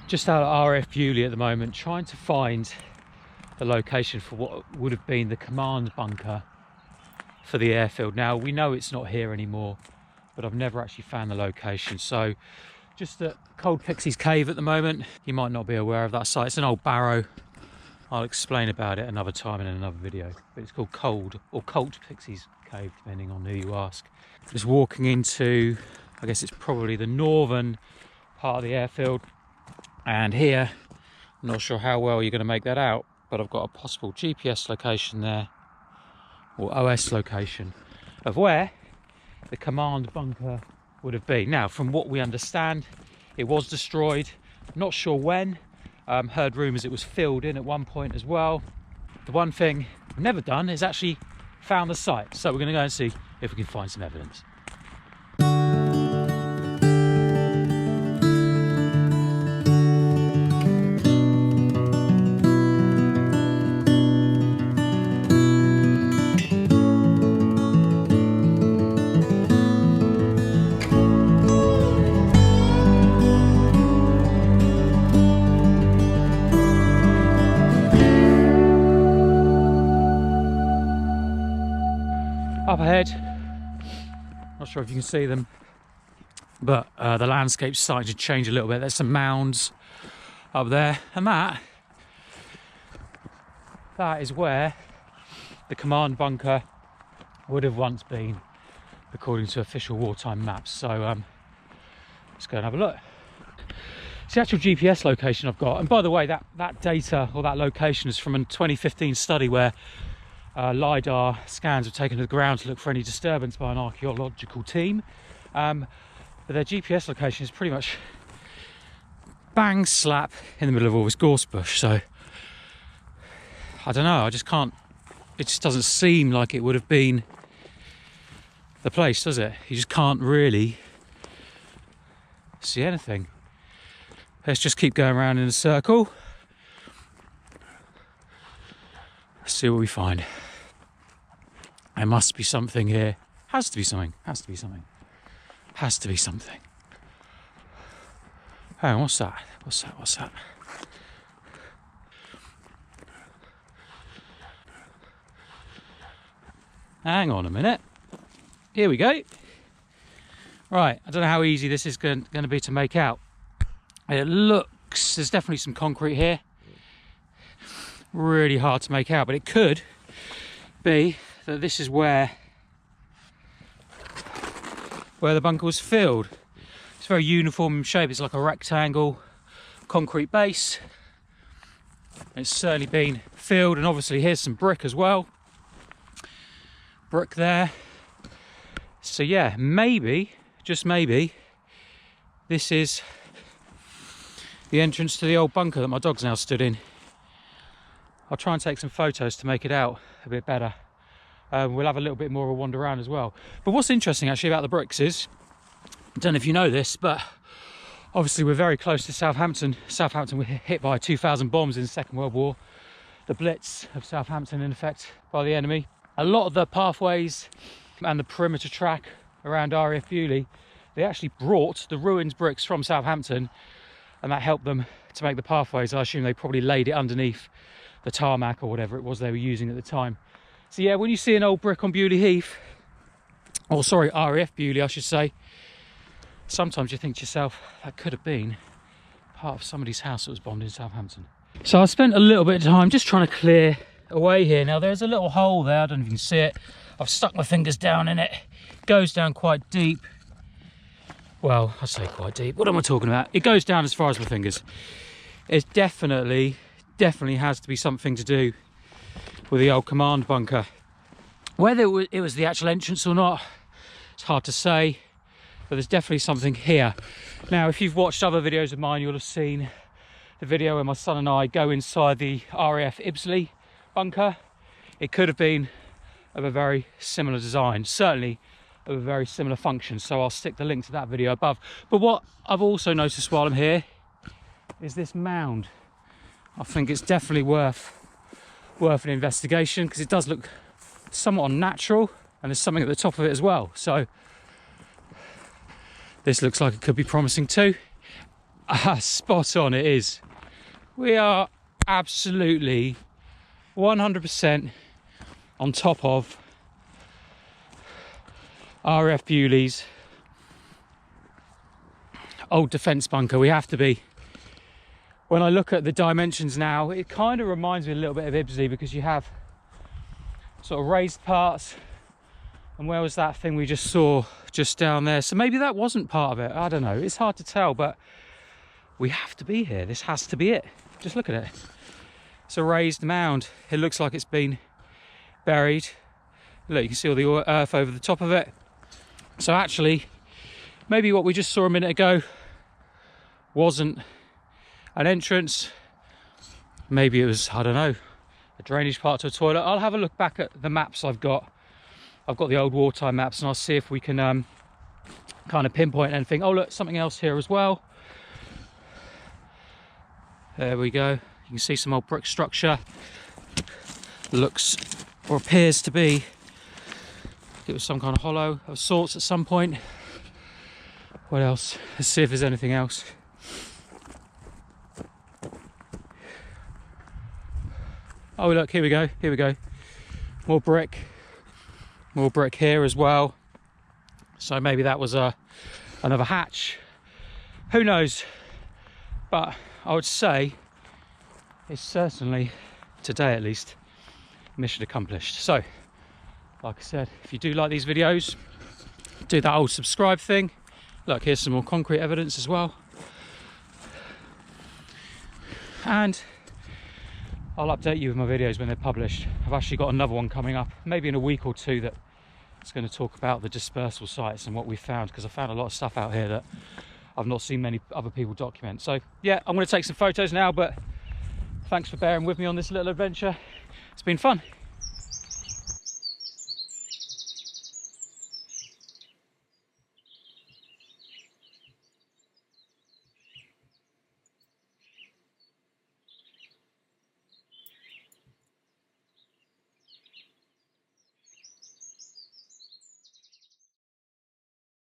Just out at RAF Beaulieu at the moment, trying to find the location for what would have been the command bunker for the airfield. Now, we know it's not here anymore, but I've never actually found the location. So just at Cold Pixie's Cave at the moment. You might not be aware of that site. It's an old barrow. I'll explain about it another time in another video, but it's called Cold or Cold Pixie's Cave, depending on who you ask. Just walking into, I guess it's probably the northern part of the airfield. And here, I'm not sure how well you're going to make that out, but I've got a possible GPS location there, or OS location, of where the command bunker would have been. Now, from what we understand, it was destroyed. Not sure when. Heard rumours it was filled in at one point as well. The one thing I've never done is actually found the site. So we're going to go and see if we can find some evidence. Up ahead, not sure if you can see them, but the landscape's starting to change a little bit. There's some mounds up there, and that is where the command bunker would have once been, according to official wartime maps. So let's go and have a look. It's the actual GPS location I've got, and by the way, that data or that location is from a 2015 study where LiDAR scans were taken to the ground to look for any disturbance by an archaeological team. But their GPS location is pretty much bang slap in the middle of all this gorse bush. So I don't know, I just can't, it just doesn't seem like it would have been the place, does it? You just can't really see anything. Let's just keep going around in a circle. Let's see what we find. There must be something here. Has to be something. Has to be something. Has to be something. Hang on, what's that? What's that? What's that? Hang on a minute. Here we go. Right, I don't know how easy this is going to be to make out. It looks, there's definitely some concrete here. Really hard to make out, but it could be that this is where the bunker was filled. It's very uniform in shape. It's like a rectangle concrete base. It's certainly been filled, and obviously here's some brick as well. Brick there. So yeah, maybe, just maybe, this is the entrance to the old bunker that my dog's now stood in. I'll try and take some photos to make it out a bit better. We'll have a little bit more of a wander around as well. But what's interesting actually about the bricks is, I don't know if you know this, but obviously we're very close to Southampton. Southampton were hit by 2,000 bombs in the Second World War. The Blitz of Southampton in effect by the enemy. A lot of the pathways and the perimeter track around RAF Beaulieu, they actually brought the ruins bricks from Southampton, and that helped them to make the pathways. I assume they probably laid it underneath the tarmac or whatever it was they were using at the time. So yeah, when you see an old brick on Beaulieu Heath, or sorry, RAF Beaulieu I should say, sometimes you think to yourself, that could have been part of somebody's house that was bombed in Southampton. So I spent a little bit of time just trying to clear away here. Now there's a little hole there, I don't know if you can see it. I've stuck my fingers down in it. It goes down quite deep. Well, I say quite deep. What am I talking about? It goes down as far as my fingers. It definitely has to be something to do with the old command bunker. Whether it was the actual entrance or not, it's hard to say, but there's definitely something here. Now, if you've watched other videos of mine, you'll have seen the video where my son and I go inside the RAF Ibbsley bunker. It could have been of a very similar design, certainly of a very similar function, so I'll stick the link to that video above. But what I've also noticed while I'm here is this mound. I think it's definitely worth an investigation, because it does look somewhat unnatural, and there's something at the top of it as well. So this looks like it could be promising too. Spot on it is. We are absolutely 100% on top of RAF Beaulieu's old defence bunker. We have to be. When I look at the dimensions now, it kind of reminds me a little bit of Ibsley, because you have sort of raised parts, and where was that thing we just saw just down there? So maybe that wasn't part of it. I don't know, it's hard to tell, but we have to be here. This has to be it. Just look at it. It's a raised mound. It looks like it's been buried. Look, you can see all the earth over the top of it. So actually, maybe what we just saw a minute ago wasn't an entrance. Maybe it was, I don't know, a drainage part to a toilet. I'll have a look back at the maps I've got. I've got the old wartime maps, and I'll see if we can kind of pinpoint anything. Oh look, something else here as well. There we go. You can see some old brick structure. Looks or appears to be, it was some kind of hollow of sorts at some point. What else? Let's see if there's anything else. Oh look, here we go, here we go. More brick here as well. So maybe that was another hatch. Who knows? But I would say it's certainly, today at least, mission accomplished. So, like I said, if you do like these videos, do that old subscribe thing. Look, here's some more concrete evidence as well. And I'll update you with my videos when they're published. I've actually got another one coming up, maybe in a week or two, that it's going to talk about the dispersal sites and what we found, because I found a lot of stuff out here that I've not seen many other people document. So yeah, I'm going to take some photos now, but thanks for bearing with me on this little adventure. It's been fun.